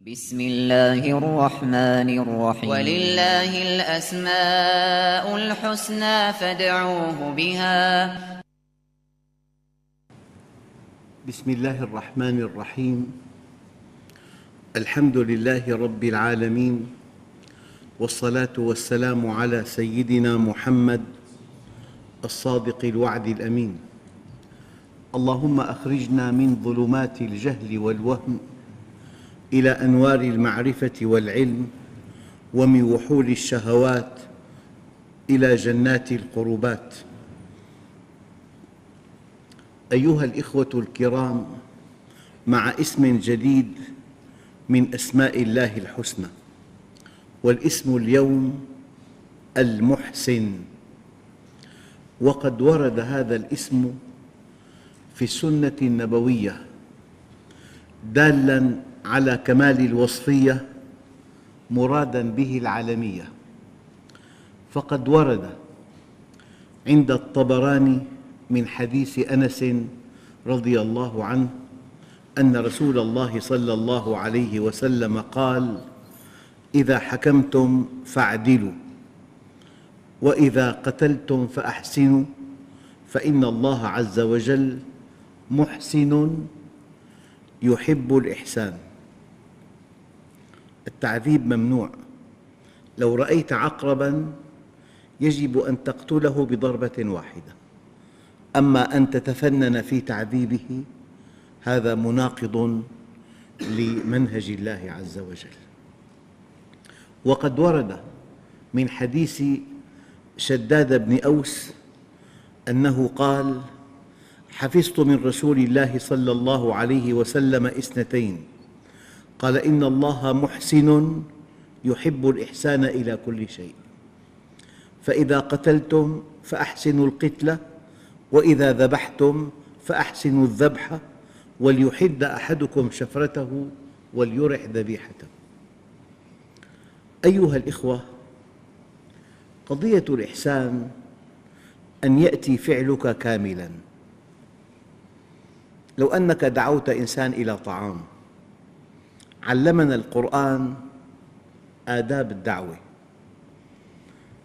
بسم الله الرحمن الرحيم ولله الأسماء الحسنى فادعوه بها. بسم الله الرحمن الرحيم. الحمد لله رب العالمين، والصلاة والسلام على سيدنا محمد الصادق الوعد الأمين. اللهم أخرجنا من ظلمات الجهل والوهم إلى أنوار المعرفة والعلم، ومن وحول الشهوات إلى جنات القربات. أيها الإخوة الكرام، مع اسم جديد من أسماء الله الحسنى، والاسم اليوم المحسن. وقد ورد هذا الاسم في السنة النبوية دالاً على كمال الوصفية مراداً به العالمية. فقد ورد عند الطبراني من حديث أنس رضي الله عنه أن رسول الله صلى الله عليه وسلم قال: إذا حكمتم فاعدلوا، وإذا قتلتم فأحسنوا، فإن الله عز وجل محسن يحب الإحسان. التعذيب ممنوع. لو رأيت عقرباً يجب أن تقتله بضربة واحدة، أما أن تتفنن في تعذيبه هذا مناقض لمنهج الله عز وجل. وقد ورد من حديث شداد بن أوس أنه قال: حفظت من رسول الله صلى الله عليه وسلم اثنتين، قال: إن الله محسن يحب الإحسان إلى كل شيء، فإذا قتلتم فأحسنوا القتلة، وإذا ذبحتم فأحسنوا الذبح، وليحد أحدكم شفرته وليرح ذبيحته. أيها الإخوة، قضية الإحسان أن يأتي فعلك كاملاً. لو أنك دعوت إنسان إلى طعام، علمنا القرآن آداب الدعوة،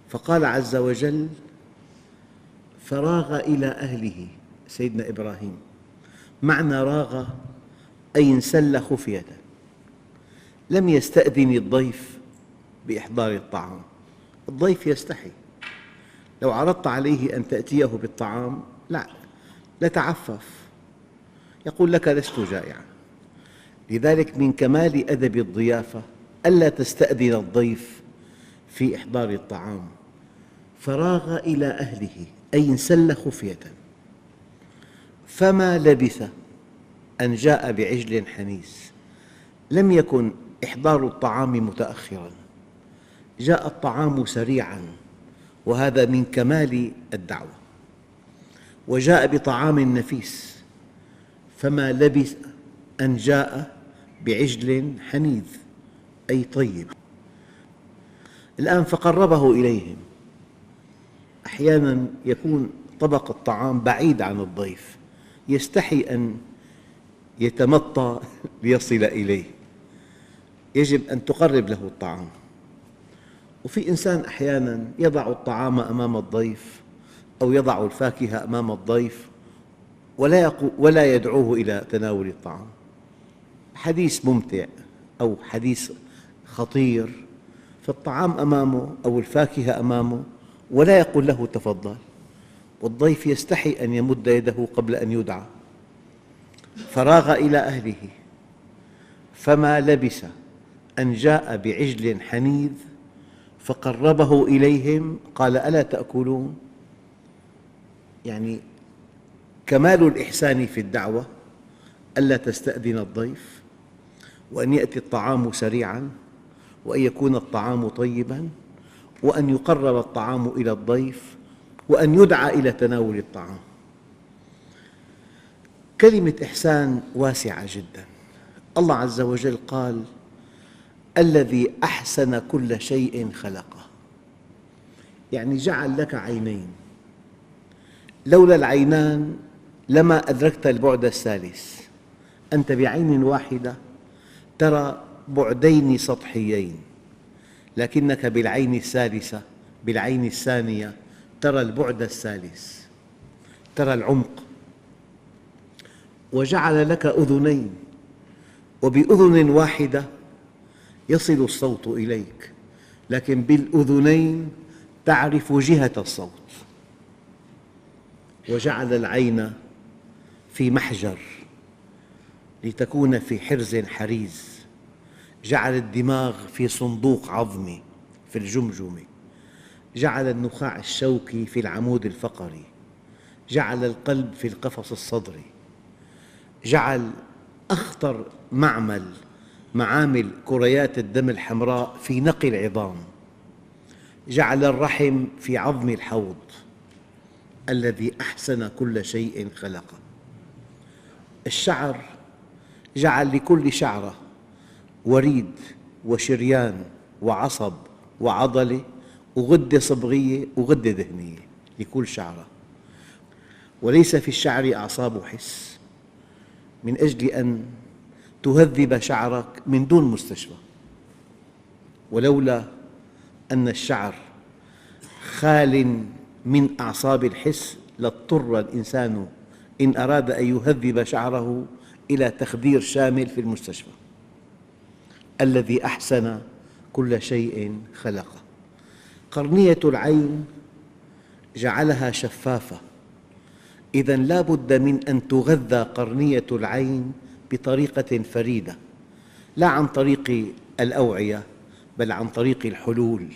فقال عز وجل: فراغ إلى أهله. سيدنا إبراهيم، معنى راغ أي انسل خفية، لم يستأذن الضيف بإحضار الطعام. الضيف يستحي، لو عرضت عليه أن تأتيه بالطعام لتعفف، يقول لك: لست جائعاً. لذلك من كمال أدب الضيافة ألا تستأذن الضيف في إحضار الطعام. فراغ إلى أهله أي انسل خفية، فما لبث أن جاء بعجل حنيذ. لم يكن إحضار الطعام متأخراً، جاء الطعام سريعاً، وهذا من كمال الدعوة. وجاء بطعام نفيس، فما لبث أن جاء بعجل حنيذ أي طيب. الآن فقربه إليهم. أحياناً يكون طبق الطعام بعيد عن الضيف، يستحي أن يتمطى ليصل إليه، يجب أن تقرب له الطعام. وفي إنسان أحياناً يضع الطعام أمام الضيف أو يضع الفاكهة أمام الضيف ولا يدعوه إلى تناول الطعام. حديث ممتع أو حديث خطير، فالطعام أمامه أو الفاكهة أمامه ولا يقول له: تفضل، والضيف يستحي أن يمد يده قبل أن يدعى. فراغ إلى أهله، فما لبث أن جاء بعجل حنيذ فقربه إليهم، قال: ألا تأكلون؟ يعني كمال الإحسان في الدعوة ألا تستأذن الضيف، وأن يأتي الطعام سريعاً، وأن يكون الطعام طيباً، وأن يقرب الطعام إلى الضيف، وأن يدعى إلى تناول الطعام. كلمة إحسان واسعة جداً. الله عز وجل قال: الذي أحسن كل شيء خلقه، يعني جعل لك عينين، لولا العينان لما أدركت البعد الثالث. أنت بعين واحدة ترى بعدين سطحيين، لكنك بالعين الثالثة بالعين الثانية ترى البعد الثالث، ترى العمق. وجعل لك أذنين، وبأذن واحدة يصل الصوت إليك، لكن بالأذنين تعرف جهة الصوت. وجعل العين في محجر لتكون في حرز حريز، جعل الدماغ في صندوق عظمي في الجمجمة، جعل النخاع الشوكي في العمود الفقري، جعل القلب في القفص الصدري، جعل أخطر معامل كريات الدم الحمراء في نقي العظام، جعل الرحم في عظم الحوض الذي أحسن كل شيء خلقه. الشعر جعل لكل شعرة وريد وشريان وعصب وعضلة وغدة صبغية وغدة دهنية لكل شعرة. وليس في الشعر أعصاب حس من أجل أن تهذب شعرك من دون مستشفى. ولولا أن الشعر خال من أعصاب الحس لاضطر الإنسان إن أراد أن يهذب شعره إلى تخدير شامل في المستشفى. الذي أحسن كل شيء خلقه. قرنية العين جعلها شفافة، إذن لا بد من أن تغذى قرنية العين بطريقة فريدة، لا عن طريق الأوعية بل عن طريق الحلول،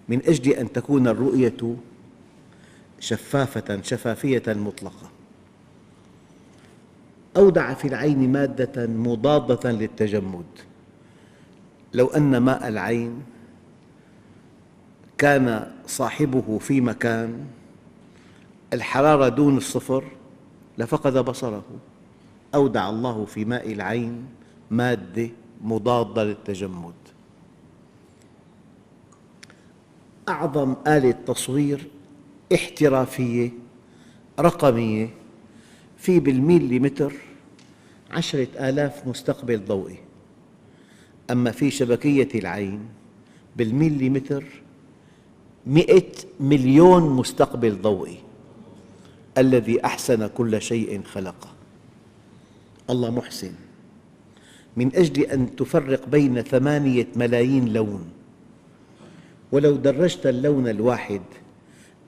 من أجل أن تكون الرؤية شفافة شفافية مطلقة. أودع في العين مادة مضادة للتجمد. لو أن ماء العين كان صاحبه في مكان الحرارة دون الصفر لفقد بصره. أودع الله في ماء العين مادة مضادة للتجمد. أعظم آلة تصوير احترافية رقمية، في بالميليمتر 10,000 مستقبل ضوئي، أما في شبكية العين بالميليمتر 100 مليون مستقبل ضوئي. الذي أحسن كل شيء خلقه. الله محسن من أجل أن تفرق بين 8 ملايين لون، ولو درجت اللون الواحد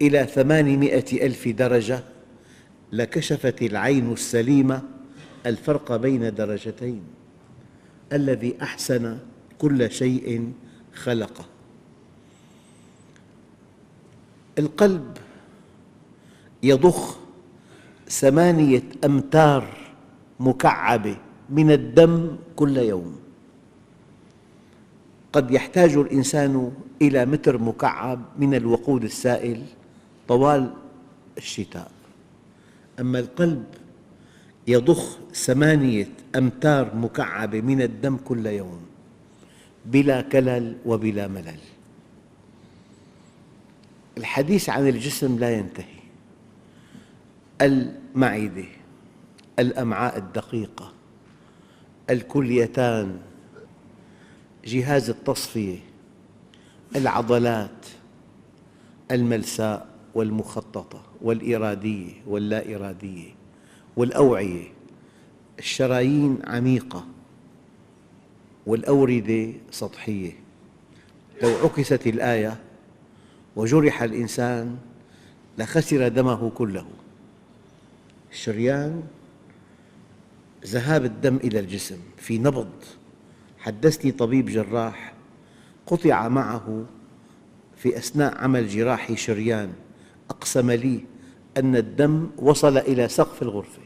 إلى 800 ألف درجة لكشفت العين السليمة الفرق بين درجتين. الذي أحسن كل شيء خلقه. القلب يضخ 8 أمتار مكعبة من الدم كل يوم. قد يحتاج الإنسان إلى متر مكعب من الوقود السائل طوال الشتاء، أما القلب يضخ 8 أمتار مكعبة من الدم كل يوم بلا كلل وبلا ملل. الحديث عن الجسم لا ينتهي. المعدة، الأمعاء الدقيقة، الكليتان، جهاز التصفية، العضلات الملساء والمخططة والإرادية واللا إرادية، والأوعية، الشرايين عميقة والأوردة سطحية. لو عكست الآية وجرح الإنسان لخسر دمه كله. الشريان ذهاب الدم إلى الجسم في نبض. حدثني طبيب جراح قطع معه في أثناء عمل جراحي شريان، أقسم لي أن الدم وصل إلى سقف الغرفة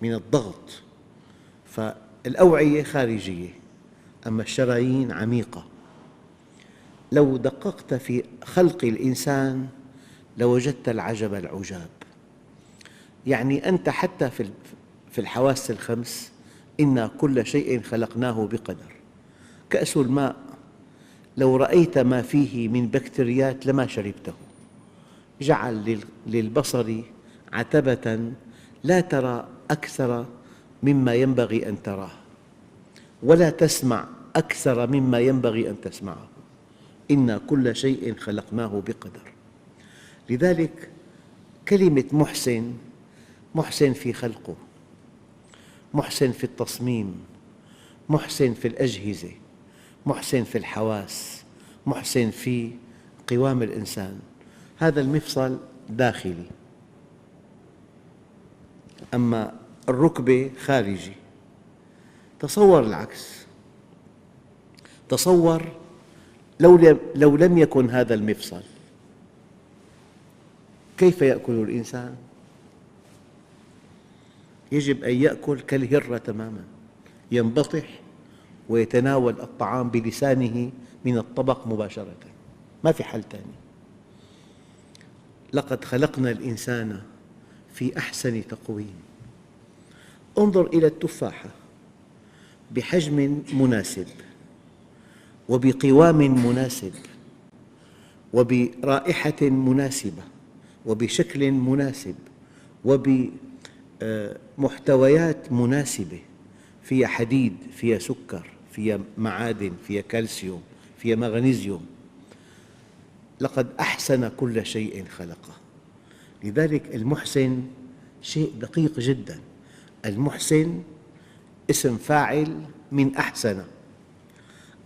من الضغط. فالأوعية خارجية أما الشرايين عميقة. لو دققت في خلق الإنسان لوجدت العجب العجاب. يعني أنت حتى في الحواس الخمس إنا كل شيء خلقناه بقدر. كأس الماء لو رأيت ما فيه من بكتريات لما شربته. جعل للبصر عتبة لا ترى أكثر مما ينبغي أن تراه. ولا تسمع أكثر مما ينبغي أن تسمعه. إنا كل شيء خلقناه بقدر. لذلك كلمة محسن، محسن في خلقه، محسن في التصميم، محسن في الأجهزة، محسن في الحواس، محسن في قوام الإنسان. هذا المفصل داخلي، أما الركبة خارجي. تصور العكس، تصور لو لم يكن هذا المفصل، كيف يأكل الإنسان؟ يجب أن يأكل كالهرة تماماً، ينبطح ويتناول الطعام بلسانه من الطبق مباشرة، ما في حل ثاني. لقد خلقنا الإنسان في أحسن تقويم. انظر إلى التفاحة، بحجم مناسب وبقوام مناسب وبرائحة مناسبة وبشكل مناسب وبمحتويات مناسبة، فيها حديد، فيها سكر، فيها معادن، فيها كالسيوم، فيها مغنيسيوم. لقد أحسن كل شيء خلقه. لذلك المحسن شيء دقيق جداً. المحسن اسم فاعل من أحسن،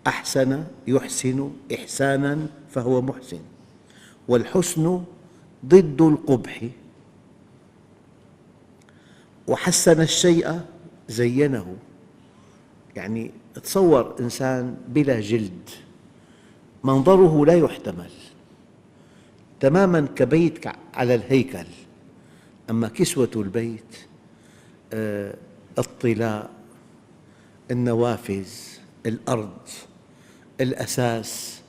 أحسن يحسن إحساناً فهو محسن، والحسن ضد القبح. وحسن الشيء زينه. يعني تصور إنسان بلا جلد، منظره لا يحتمل، تماماً كبيت على الهيكل. أما كسوة البيت، الطلاء، النوافذ، الأرض، الأساس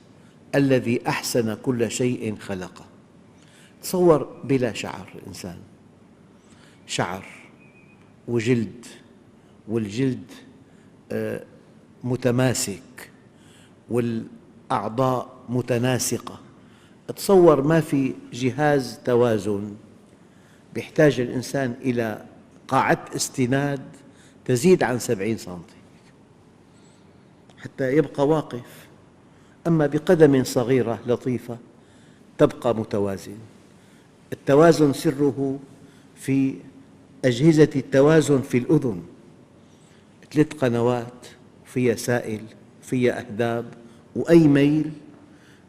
الذي أحسن كل شيء خلقه. تصور بلا شعر إنسان، شعر وجلد، والجلد متماسك والأعضاء متناسقة. تصور ما في جهاز توازن، يحتاج الإنسان إلى قاعدة استناد تزيد عن 70 سنتي حتى يبقى واقف. أما بقدم صغيرة لطيفة تبقى متوازن. التوازن سره في أجهزة التوازن في الأذن، 3 قنوات فيها سائل، فيها أهداب، وأي ميل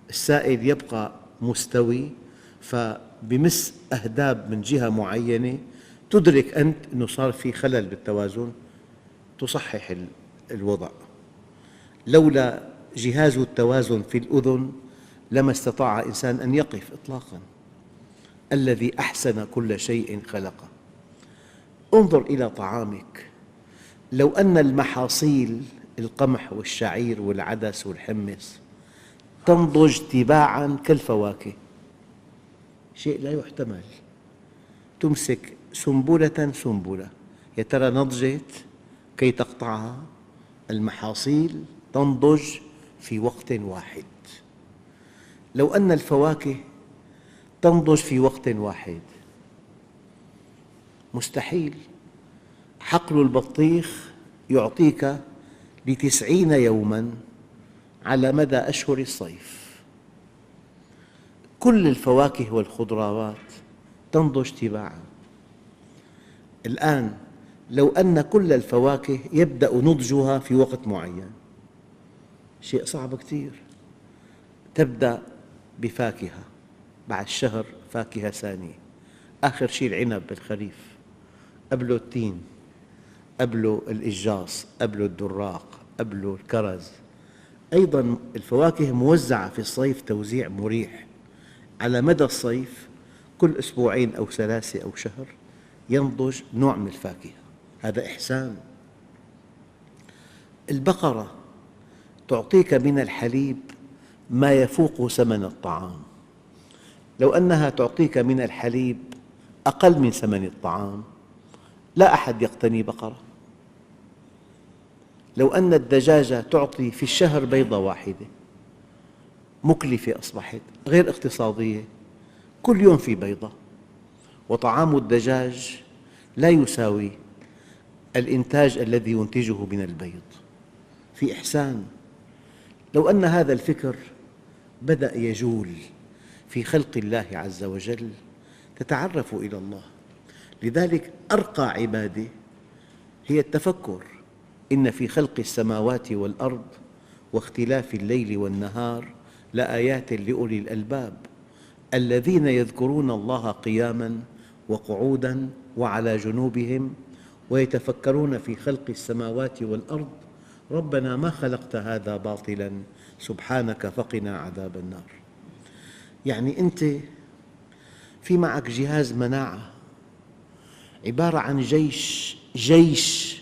السائل يبقى مستوي، فبمس أهداب من جهة معينة تدرك أنت أنه صار في خلل بالتوازن، تصحح الوضع. لولا جهاز التوازن في الأذن لما استطاع إنسان أن يقف إطلاقاً. الذي أحسن كل شيء خلقه. انظر إلى طعامك، لو أن المحاصيل، القمح والشعير والعدس والحمص، تنضج تباعاً كالفواكه، شيء لا يحتمل. تمسك سنبلة سنبلة، يا ترى نضجت كي تقطعها؟ المحاصيل تنضج في وقت واحد. لو أن الفواكه تنضج في وقت واحد، مستحيل. حقل البطيخ يعطيك ل90 يوماً على مدى أشهر الصيف. كل الفواكه والخضروات تنضج تباعاً. الآن لو أن كل الفواكه يبدأ نضجها في وقت معين، شيء صعب كثير. تبدأ بفاكهة، بعد شهر فاكهة ثانية، آخر شيء العنب بالخريف، قبله التين، قبله الإجاص، قبله الدراق، قبله الكرز. أيضاً الفواكه موزعة في الصيف توزيع مريح. على مدى الصيف كل أسبوعين أو 3 أو شهر ينضج نوع من الفاكهة. هذا إحسان. البقرة تعطيك من الحليب ما يفوق ثمن الطعام. لو أنها تعطيك من الحليب أقل من ثمن الطعام لا أحد يقتني بقرة. لو أن الدجاجة تعطي في الشهر بيضة واحدة، مكلفة أصبحت، غير اقتصادية، كل يوم في بيضة، وطعام الدجاج لا يساوي الإنتاج الذي ينتجه من البيض. في إحسان. لو أن هذا الفكر بدأ يجول في خلق الله عز وجل تتعرف إلى الله. لذلك أرقى عبادة هي التفكر. إن في خلق السماوات والأرض واختلاف الليل والنهار لآيات لأولي الألباب الذين يذكرون الله قياماً وقعوداً وعلى جنوبهم ويتفكرون في خلق السماوات والأرض ربنا ما خلقت هذا باطلاً سبحانك فقنا عذاب النار. يعني أنت في معك جهاز مناعة عبارة عن جيش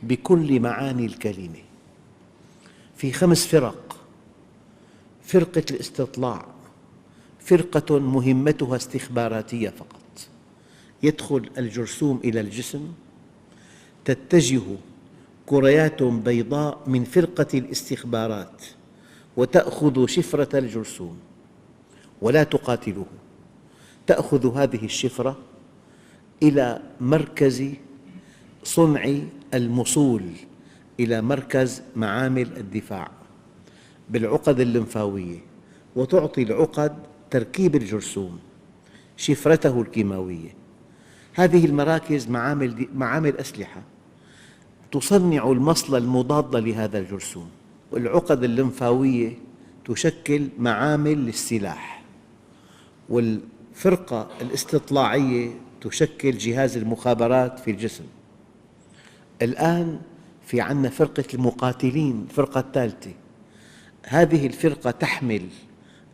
بكل معاني الكلمة، في 5 فرق: فرقة الاستطلاع، فرقة مهمتها استخباراتية فقط، يدخل الجرثوم إلى الجسم، تتجه كريات بيضاء من فرقة الاستخبارات وتأخذ شفرة الجرثوم ولا تقاتله، تأخذ هذه الشفرة إلى مركز صنع المصول، إلى مركز معامل الدفاع بالعقد الليمفاوية، وتعطي العقد تركيب الجرثوم شفرته الكيماوية. هذه المراكز معامل أسلحة تصنع المصل المضاد لهذا الجرثوم، والعقد الليمفاوية تشكل معامل للسلاح، والفرقة الاستطلاعية تشكل جهاز المخابرات في الجسم. الآن في عندنا فرقة المقاتلين، الفرقة الثالثة. هذه الفرقة تحمل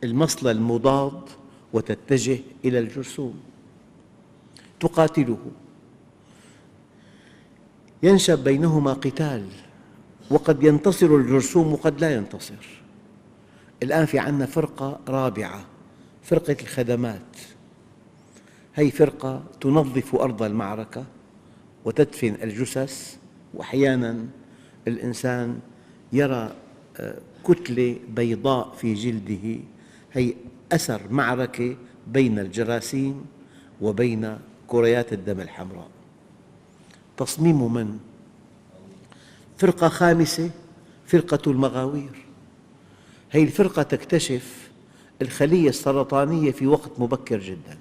المصل المضاد وتتجه إلى الجرثوم تقاتله، ينشب بينهما قتال، وقد ينتصر الجرثوم وقد لا ينتصر. الآن في عندنا فرقة رابعة، فرقة الخدمات. هذه فرقة تنظف أرض المعركة وتدفن الجثث، وأحياناً الإنسان يرى كتلة بيضاء في جلده، هي أثر معركة بين الجراثيم وبين كريات الدم الحمراء. تصميم من؟ فرقة خامسة، فرقة المغاوير. هذه الفرقة تكتشف الخلية السرطانية في وقت مبكر جداً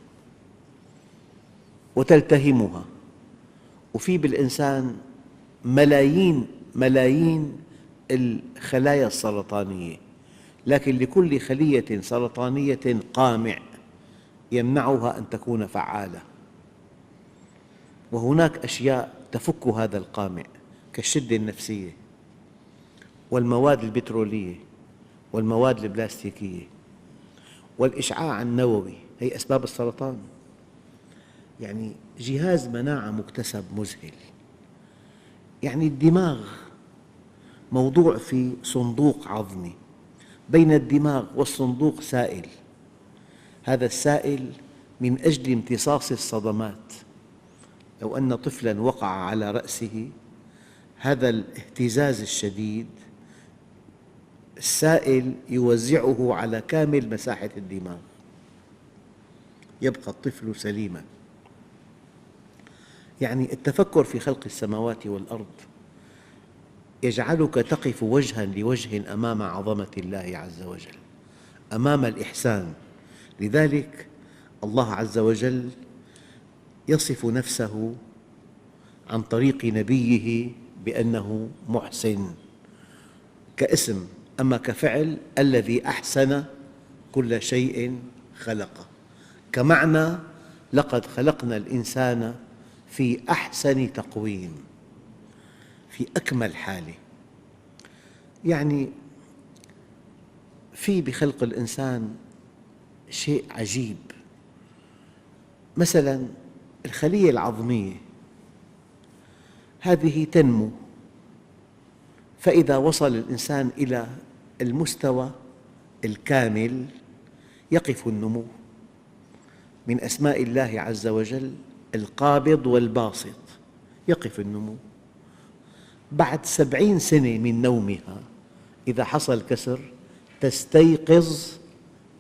وتلتهمها، وفي بالإنسان ملايين الخلايا السرطانية، لكن لكل خلية سرطانية قامع يمنعها أن تكون فعالة. وهناك أشياء تفك هذا القامع كالشدة النفسية والمواد البترولية والمواد البلاستيكية والإشعاع النووي، هي أسباب السرطان. يعني جهاز مناعة مكتسب مذهل. يعني الدماغ موضوع في صندوق عظمي، بين الدماغ والصندوق سائل، هذا السائل من أجل امتصاص الصدمات. لو أن طفلاً وقع على رأسه، هذا الاهتزاز الشديد السائل يوزعه على كامل مساحة الدماغ، يبقى الطفل سليماً. يعني التفكر في خلق السماوات والأرض يجعلك تقف وجهاً لوجه أمام عظمة الله عز وجل، أمام الإحسان. لذلك الله عز وجل يصف نفسه عن طريق نبيه بأنه محسن كاسم، أما كفعل الذي أحسن كل شيء خلقه، كمعنى لقد خلقنا الإنسان في أحسن تقويم، في أكمل حالة. يعني في بخلق الإنسان شيء عجيب. مثلاً الخلية العظمية هذه تنمو، فإذا وصل الإنسان إلى المستوى الكامل يقف النمو. من أسماء الله عز وجل القابض والباسط، يقف النمو. بعد 70 سنة من نومها إذا حصل كسر تستيقظ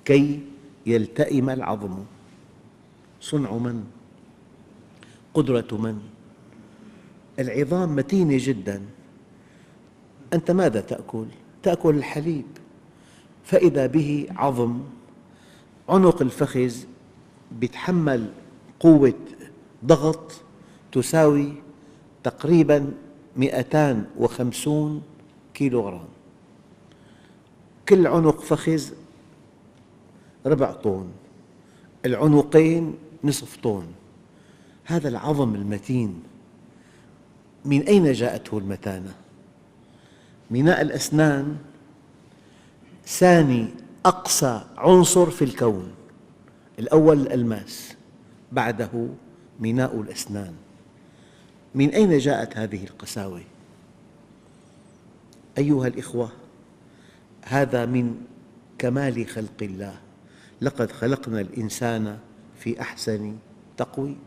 كي يلتئم العظم. صنع من؟ قدرة من؟ العظام متينة جداً، أنت ماذا تأكل؟ تأكل الحليب، فإذا به عظم. عنق الفخذ يتحمل قوة ضغط تساوي تقريباً 250 كيلوغرام. كل عنق فخذ ربع طن، العنقين نصف طن. هذا العظم المتين من أين جاءته المتانة؟ ميناء الأسنان ثاني أقسى عنصر في الكون، الأول الألماس، بعده ميناء الأسنان. من أين جاءت هذه القساوة؟ أيها الإخوة، هذا من كمال خلق الله. لقد خلقنا الإنسان في أحسن تقويم.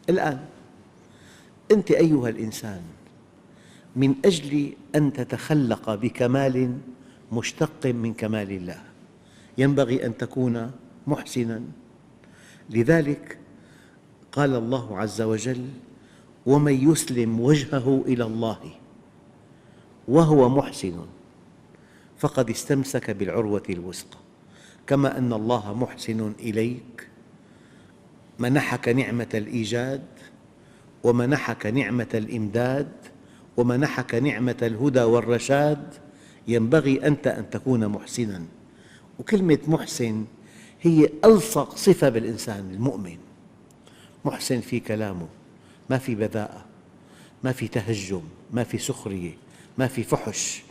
الآن أنت أيها الإنسان، من أجل أن تتخلق بكمال مشتق من كمال الله ينبغي أن تكون محسناً. لذلك قال الله عز وجل: ومن يسلم وجهه إلى الله وهو محسن فقد استمسك بالعروة الوثقى. كما أن الله محسن إليك، منحك نعمة الإيجاد، ومنحك نعمة الإمداد، ومنحك نعمة الهدى والرشاد، ينبغي أنت أن تكون محسناً. وكلمة محسن هي ألصق صفة بالإنسان المؤمن. محسن في كلامه، ما في بذاءة، ما في تهجم، ما في سخرية، ما في فحش،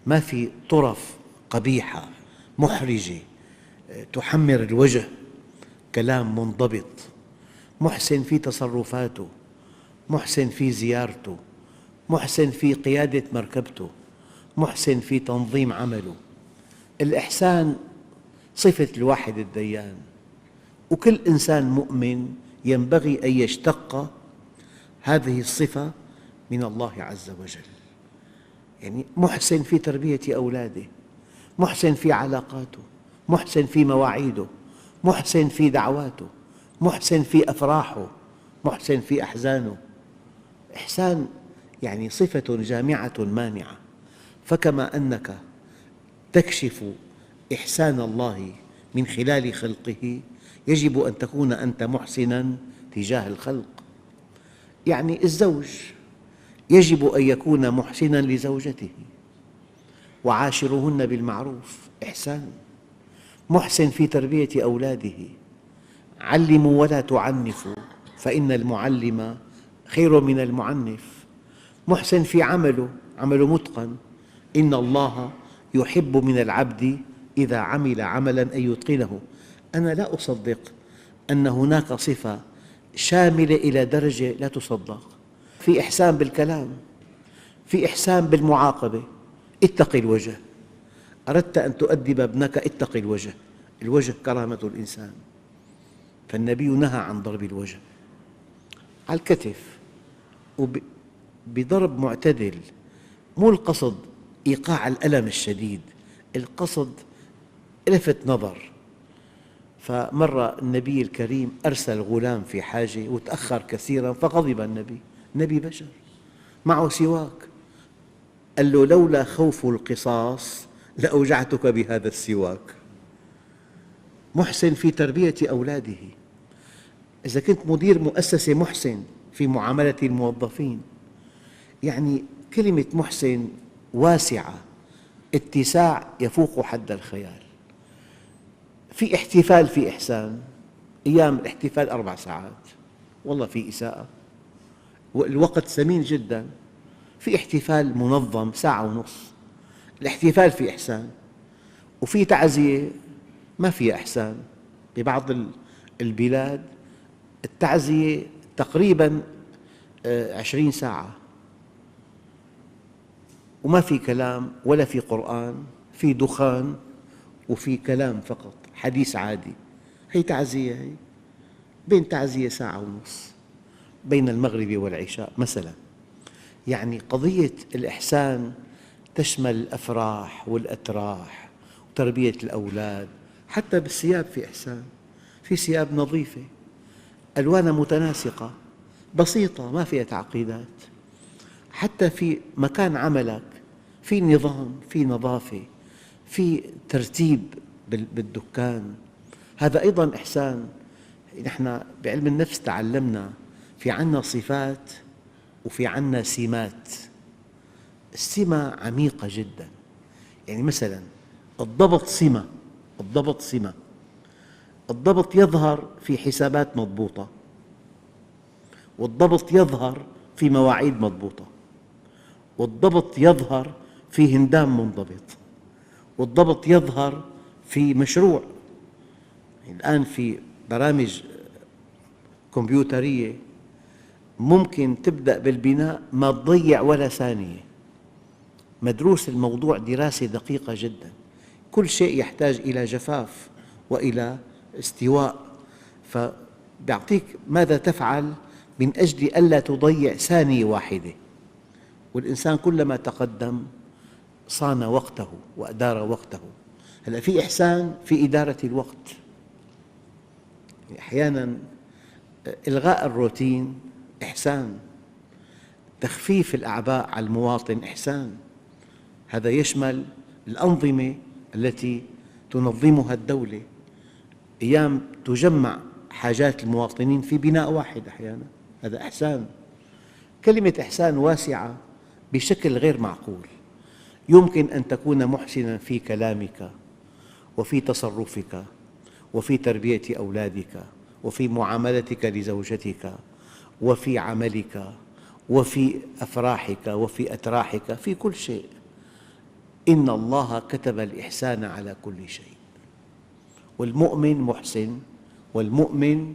ما في طرف قبيحة محرجة تحمر الوجه، كلام منضبط. محسن في تصرفاته، محسن في زيارته، محسن في قيادة مركبته، محسن في تنظيم عمله. الإحسان صفة الواحد الديان، وكل إنسان مؤمن ينبغي أن يشتق هذه الصفة من الله عز وجل. يعني محسن في تربية أولاده، محسن في علاقاته، محسن في مواعيده، محسن في دعواته، محسن في أفراحه، محسن في أحزانه. إحسان يعني صفة جامعة مانعة. فكما أنك تكشف إحسان الله من خلال خلقه، يجب أن تكون أنت محسناً تجاه الخلق. يعني الزوج يجب أن يكون محسناً لزوجته، وعاشرهن بالمعروف، إحسان. محسن في تربية أولاده، علموا ولا تعنفوا فإن المعلم خير من المعنف. محسن في عمله، عمله متقن، إن الله يحب من العبد إذا عمل عملاً أن يتقنه. أنا لا أصدق أن هناك صفة شاملة إلى درجة لا تصدق. في إحسان بالكلام، في إحسان بالمعاقبة. اتق الوجه، أردت أن تؤدب ابنك اتق الوجه. الوجه كرامة الإنسان، فالنبي نهى عن ضرب الوجه على الكتف، وبضرب معتدل. مو القصد إيقاع الألم الشديد، القصد لفت نظر. فمرة النبي الكريم أرسل غلام في حاجة وتأخر كثيراً، فغضب النبي بشر معه سواك، قال له: لولا خوف القصاص لأوجعتك بهذا السواك. محسن في تربية أولاده. إذا كنت مدير مؤسسة، محسن في معاملة الموظفين. يعني كلمة محسن واسعة، اتساع يفوق حد الخيال. في احتفال، في إحسان. أيام الاحتفال 4 ساعات، والله في إساءة، والوقت ثمين جداً. في احتفال منظم 1.5 ساعة، الاحتفال في إحسان. وفي تعزية ما فيها إحسان. ببعض البلاد التعزية تقريباً 20 ساعة، وما في كلام ولا في قرآن، في دخان وفي كلام فقط، حديث عادي. هي تعزية؟ هي بين تعزية 1.5 ساعة بين المغرب والعشاء مثلاً. يعني قضية الإحسان تشمل الأفراح والأتراح وتربية الأولاد. حتى بالثياب في إحسان، في ثياب نظيفة ألوانها متناسقة بسيطة ما فيها تعقيدات. حتى في مكان عملك في نظام، في نظافة، في ترتيب بالدكان. هذا أيضاً إحسان. نحن بعلم النفس تعلمنا في عنا صفات وفي عنا سمات. السمة عميقة جداً. يعني مثلاً الضبط سمة، الضبط سمة. الضبط يظهر في حسابات مضبوطة، والضبط يظهر في مواعيد مضبوطة، والضبط يظهر في هندام منضبط، والضبط يظهر في مشروع. الآن في برامج كمبيوترية ممكن تبدأ بالبناء ما تضيع ولا ثانية، مدروس الموضوع دراسة دقيقة جداً. كل شيء يحتاج إلى جفاف وإلى استواء، فبيعطيك ماذا تفعل من أجل ألا تضيع ثانية واحدة. والإنسان كلما تقدم صان وقته وأدار وقته. هلأ في إحسان في إدارة الوقت. أحياناً إلغاء الروتين إحسان، تخفيف الأعباء على المواطن إحسان. هذا يشمل الأنظمة التي تنظمها الدولة. أيام تجمع حاجات المواطنين في بناء واحد أحياناً، هذا إحسان. كلمة إحسان واسعة بشكل غير معقول. يمكن أن تكون محسناً في كلامك وفي تصرفك وفي تربية أولادك وفي معاملتك لزوجتك وفي عملك وفي أفراحك وفي أتراحك، في كل شيء. إن الله كتب الإحسان على كل شيء. والمؤمن محسن، والمؤمن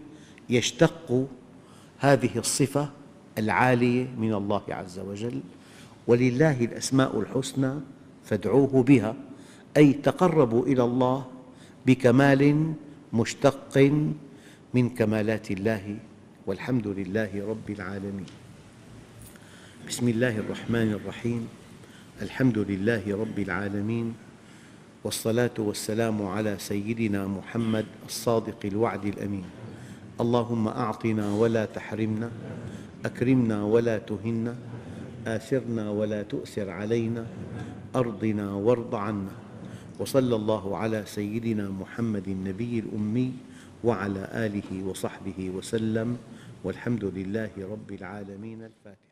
يشتق هذه الصفة العالية من الله عز وجل. ولله الأسماء الحسنى فادعوه بها، أي تقربوا إلى الله بكمال مشتق من كمالات الله، والحمد لله رب العالمين. بسم الله الرحمن الرحيم. الحمد لله رب العالمين، والصلاة والسلام على سيدنا محمد الصادق الوعد الأمين. اللهم أعطنا ولا تحرمنا، أكرمنا ولا تهنا، آثرنا ولا تؤثر علينا، أرضنا وارض عنا. وصلى الله على سيدنا محمد النبي الأمي وعلى آله وصحبه وسلم، والحمد لله رب العالمين. الفاتحة.